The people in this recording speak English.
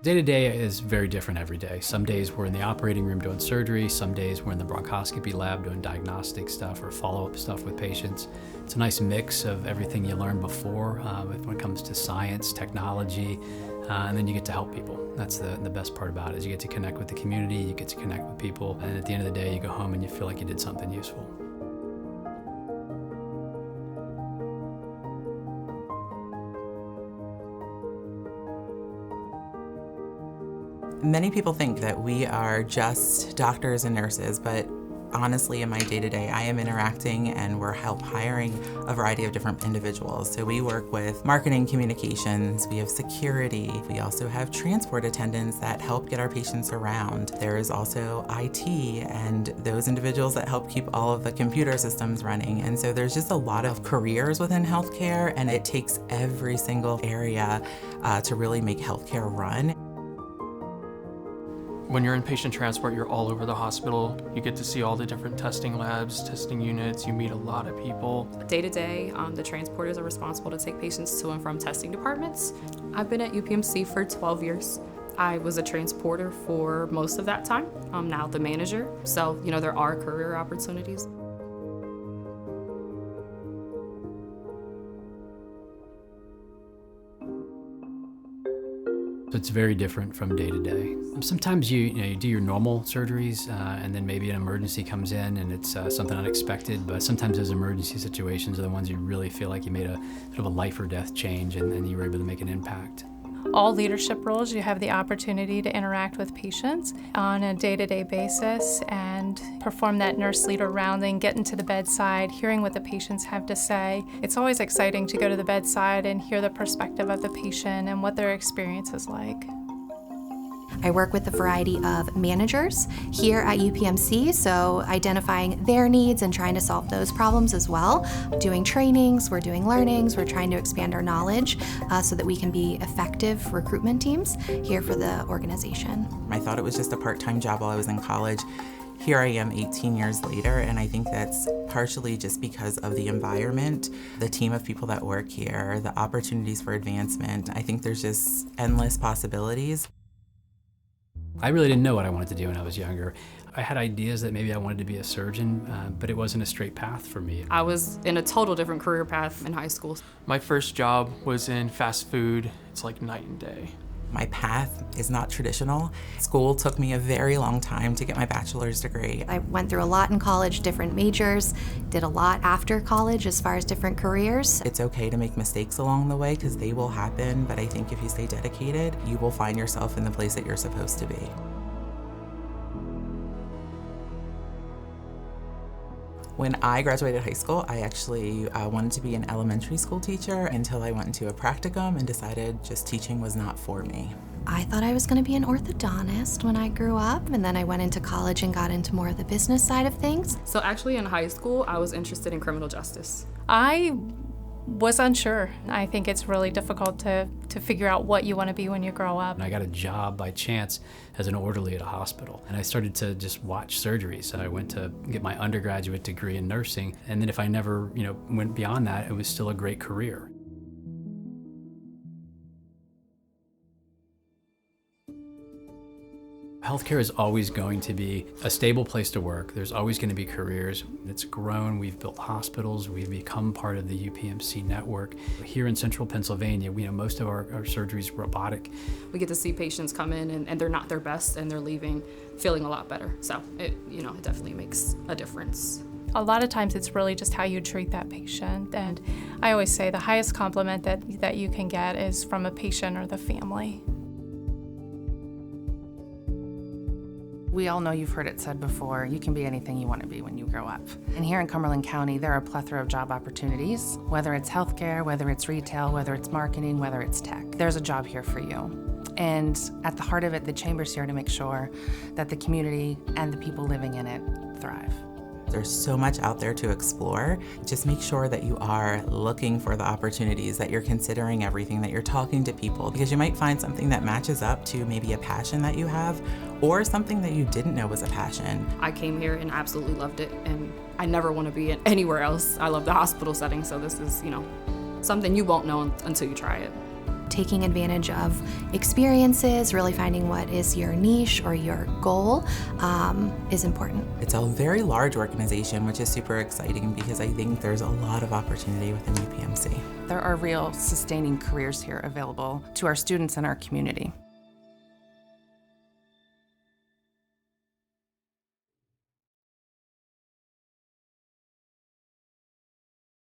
Day to day is very different every day. Some days we're in the operating room doing surgery, some days we're in the bronchoscopy lab doing diagnostic stuff or follow-up stuff with patients. It's a nice mix of everything you learned before when it comes to science, technology, and then you get to help people. That's the best part about it, is you get to connect with the community, you get to connect with people, and at the end of the day you go home and you feel like you did something useful. Many people think that we are just doctors and nurses, but honestly, in my day-to-day, I am interacting and we're help hiring a variety of different individuals. So we work with marketing, communications, we have security, we also have transport attendants that help get our patients around. There is also IT and those individuals that help keep all of the computer systems running. And so there's just a lot of careers within healthcare, and it takes every single area to really make healthcare run. When you're in patient transport, you're all over the hospital. You get to see all the different testing labs, testing units. You meet a lot of people. Day to day, the transporters are responsible to take patients to and from testing departments. I've been at UPMC for 12 years. I was a transporter for most of that time. I'm now the manager. So, there are career opportunities. So it's very different from day to day. Sometimes you do your normal surgeries and then maybe an emergency comes in and it's something unexpected, but sometimes those emergency situations are the ones you really feel like you made a sort of a life or death change and you were able to make an impact. All leadership roles, you have the opportunity to interact with patients on a day-to-day basis and perform that nurse leader rounding, get into the bedside, hearing what the patients have to say. It's always exciting to go to the bedside and hear the perspective of the patient and what their experience is like. I work with a variety of managers here at UPMC, so identifying their needs and trying to solve those problems as well. Doing trainings, we're doing learnings, we're trying to expand our knowledge so that we can be effective recruitment teams here for the organization. I thought it was just a part-time job while I was in college. Here I am 18 years later, and I think that's partially just because of the environment, the team of people that work here, the opportunities for advancement. I think there's just endless possibilities. I really didn't know what I wanted to do when I was younger. I had ideas that maybe I wanted to be a surgeon, but it wasn't a straight path for me. I was in a total different career path in high school. My first job was in fast food. It's like night and day. My path is not traditional. School took me a very long time to get my bachelor's degree. I went through a lot in college, different majors, did a lot after college as far as different careers. It's okay to make mistakes along the way because they will happen, but I think if you stay dedicated, you will find yourself in the place that you're supposed to be. When I graduated high school, I actually wanted to be an elementary school teacher until I went into a practicum and decided just teaching was not for me. I thought I was going to be an orthodontist when I grew up, and then I went into college and got into more of the business side of things. So actually in high school, I was interested in criminal justice. I was unsure. I think it's really difficult to figure out what you want to be when you grow up. And I got a job by chance as an orderly at a hospital. And I started to just watch surgeries. I went to get my undergraduate degree in nursing. And then if I never, went beyond that, it was still a great career. Healthcare is always going to be a stable place to work. There's always going to be careers. It's grown. We've built hospitals. We've become part of the UPMC network. Here in central Pennsylvania, most of our surgeries are robotic. We get to see patients come in and they're not their best and they're leaving feeling a lot better. So it definitely makes a difference. A lot of times it's really just how you treat that patient. And I always say the highest compliment that you can get is from a patient or the family. We all know you've heard it said before, you can be anything you want to be when you grow up. And here in Cumberland County, there are a plethora of job opportunities, whether it's healthcare, whether it's retail, whether it's marketing, whether it's tech. There's a job here for you. And at the heart of it, the Chamber's here to make sure that the community and the people living in it thrive. There's so much out there to explore. Just make sure that you are looking for the opportunities, that you're considering everything, that you're talking to people, because you might find something that matches up to maybe a passion that you have or something that you didn't know was a passion. I came here and absolutely loved it, and I never want to be anywhere else. I love the hospital setting, so this is, something you won't know until you try it. taking advantage of experiences, really finding what is your niche or your goal is important. It's a very large organization, which is super exciting because I think there's a lot of opportunity within UPMC. There are real sustaining careers here available to our students and our community.